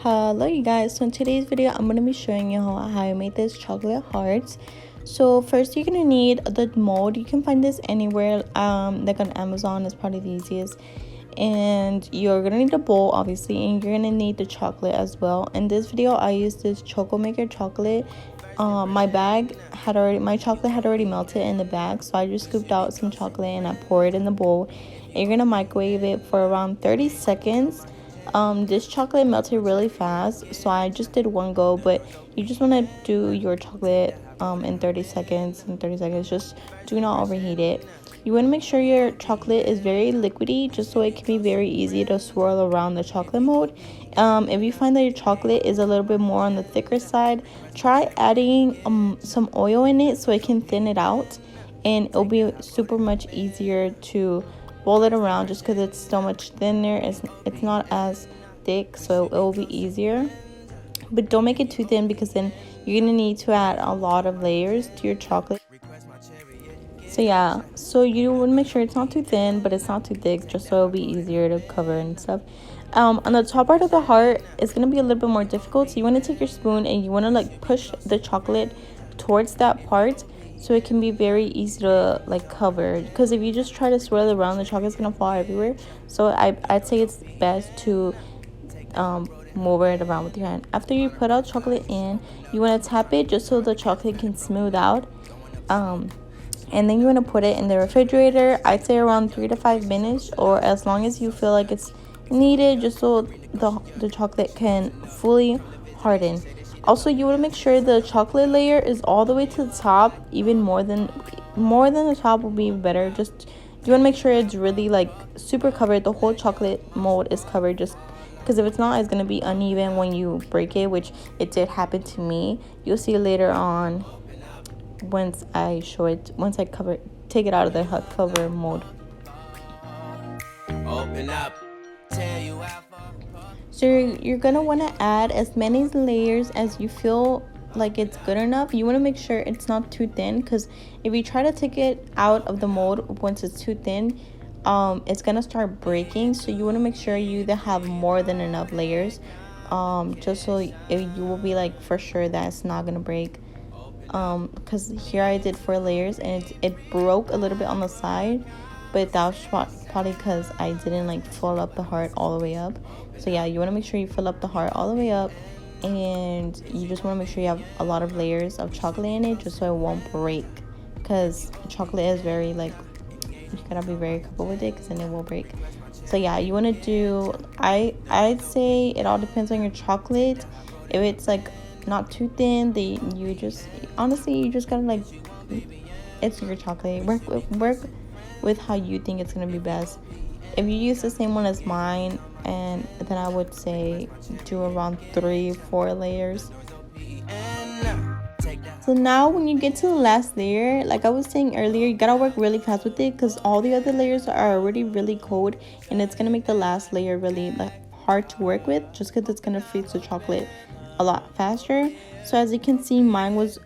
Hello you guys, so in today's video I'm going to be showing you how I made this chocolate hearts. So first you're going to need the mold. You can find this anywhere, like on Amazon is probably the easiest. And you're going to need a bowl obviously, and you're going to need the chocolate as well. In this video I used this Chocomaker chocolate. My chocolate had already melted in the bag, so I just scooped out some chocolate and I poured it in the bowl. And you're going to microwave it for around 30 seconds. This chocolate melted really fast, so I just did one go, but you just want to do your chocolate in 30 seconds. Just do not overheat it. You want to make sure your chocolate is very liquidy, just so it can be very easy to swirl around the chocolate mold. If you find that your chocolate is a little bit more on the thicker side, try adding some oil in it so it can thin it out, and it'll be super much easier to roll it around, just because it's so much thinner. It's not as thick, so it will be easier. But don't make it too thin, because then you're gonna need to add a lot of layers to your chocolate. So yeah, so you want to make sure it's not too thin, but it's not too thick, just so it'll be easier to cover and stuff. On the top part of the heart, it's gonna be a little bit more difficult, so you want to take your spoon and you want to like push the chocolate towards that part, so it can be very easy to like cover. Because if you just try to swirl it around, the chocolate's gonna fall everywhere. So I'd say it's best to move it around with your hand. After you put out chocolate in, you want to tap it just so the chocolate can smooth out. And then you want to put it in the refrigerator. I'd say around 3 to 5 minutes, or as long as you feel like it's needed, just so the chocolate can fully harden. Also, you want to make sure the chocolate layer is all the way to the top. Even more than the top will be better. Just you want to make sure it's really like super covered. The whole chocolate mold is covered, just because if it's not, it's going to be uneven when you break it, which it did happen to me. You'll see later on once I take it out of the hot cover mold. Open up, tell you how far. So you're gonna want to add as many layers as you feel like it's good enough. You want to make sure it's not too thin, because if you try to take it out of the mold once it's too thin, it's gonna start breaking. So you want to make sure you either have more than enough layers, just so you will be like for sure that it's not gonna break. Because here I did 4 layers and it broke a little bit on the side, but that was probably because I didn't like fill up the heart all the way up. So yeah, you want to make sure you fill up the heart all the way up, and you just want to make sure you have a lot of layers of chocolate in it, just so it won't break, because chocolate is very like, you gotta be very careful with it, because then it will break. So yeah, you want to do, I'd say it all depends on your chocolate. If it's like not too thin, you just gotta like, it's your chocolate, work with how you think it's gonna be best. If you use the same one as mine, and then I would say do around 3-4 layers. So now when you get to the last layer, like I was saying earlier, you gotta work really fast with it, because all the other layers are already really cold, and it's gonna make the last layer really like hard to work with, just because it's gonna freeze the chocolate a lot faster. So as you can see, mine was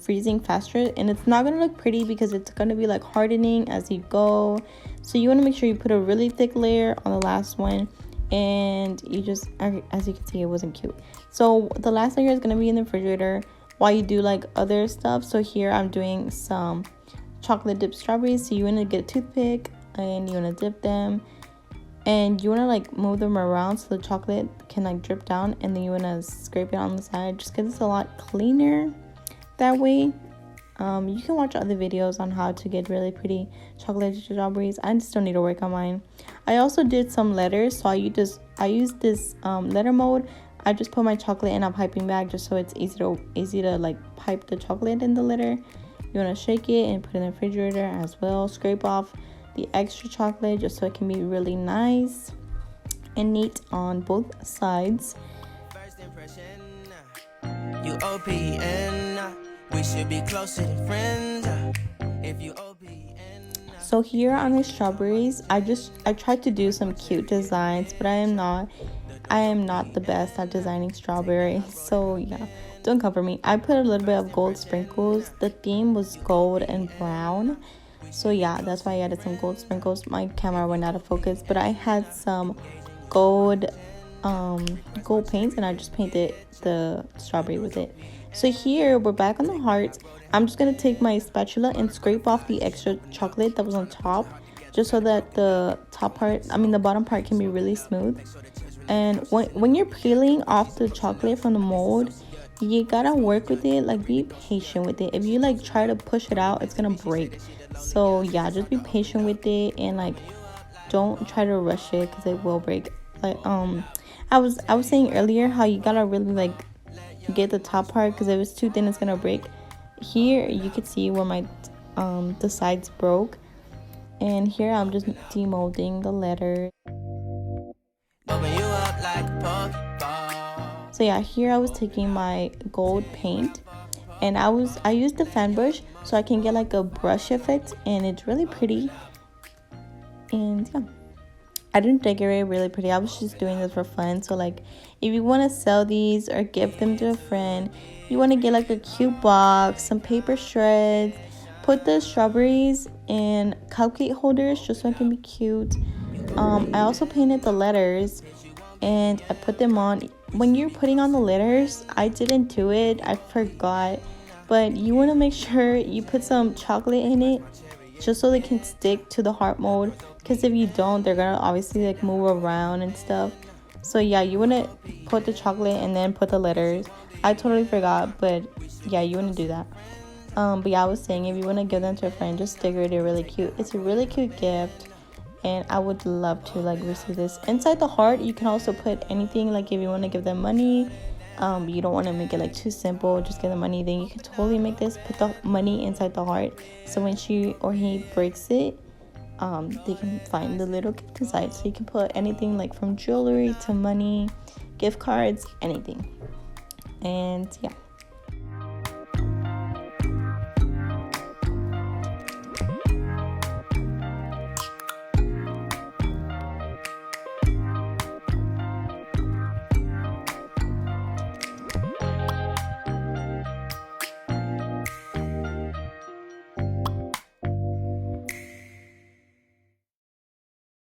freezing faster, and it's not gonna look pretty because it's gonna be like hardening as you go. So you want to make sure you put a really thick layer on the last one, and you just, as you can see, it wasn't cute. So the last layer is gonna be in the refrigerator while you do like other stuff. So here I'm doing some chocolate dipped strawberries. So you want to get a toothpick and you want to dip them, and you want to like move them around so the chocolate can like drip down, and then you want to scrape it on the side, just because it's a lot cleaner that way. You can watch other videos on how to get really pretty chocolate strawberries. I still need to work on mine. I also did some letters, so I used this letter mold. I just put my chocolate in a piping bag, just so it's easy to like pipe the chocolate in the letter. You want to shake it and put it in the refrigerator as well. Scrape off the extra chocolate, just so it can be really nice and neat on both sides. First impression, you OPN, we should be closer than friends, if you OPN. So here on the strawberries, I tried to do some cute designs, but I am not the best at designing strawberries, so yeah, don't come for me. I put a little bit of gold sprinkles. The theme was gold and brown, so yeah, that's why I added some gold sprinkles. My camera went out of focus, but I had some gold gold paints, and I just painted the strawberry with it. So here we're back on the hearts. I'm just gonna take my spatula and scrape off the extra chocolate that was on top, just so that the top part, I mean the bottom part, can be really smooth. And when you're peeling off the chocolate from the mold, you gotta work with it, like be patient with it. If you like try to push it out, it's gonna break. So yeah, just be patient with it, and like don't try to rush it because it will break. Like I was saying earlier how you gotta really like get the top part, because if it's too thin it's gonna break. Here you could see where my the sides broke, and here I'm just demolding the letters. So yeah, here I was taking my gold paint, and I used the fan brush so I can get like a brush effect, and it's really pretty. And yeah, I didn't decorate really pretty. I was just doing this for fun. So like if you want to sell these or give them to a friend, you want to get like a cute box, some paper shreds, put the strawberries in cupcake holders just so it can be cute. I also painted the letters, and I put them on. When you're putting on the letters, I didn't do it, I forgot, but you want to make sure you put some chocolate in it just so they can stick to the heart mold, because if you don't, they're gonna obviously like move around and stuff. So yeah, you want to put the chocolate and then put the letters. I totally forgot, but yeah, you want to do that. But yeah, I was saying, if you want to give them to a friend, just decorate it really cute. It's a really cute gift, and I would love to like receive this. Inside the heart, you can also put anything, like if you want to give them money, you don't want to make it like too simple, just give them money, then you can totally make this, put the money inside the heart, so when she or he breaks it, they can find the little gift inside. So you can put anything, like from jewelry to money, gift cards, anything. And yeah,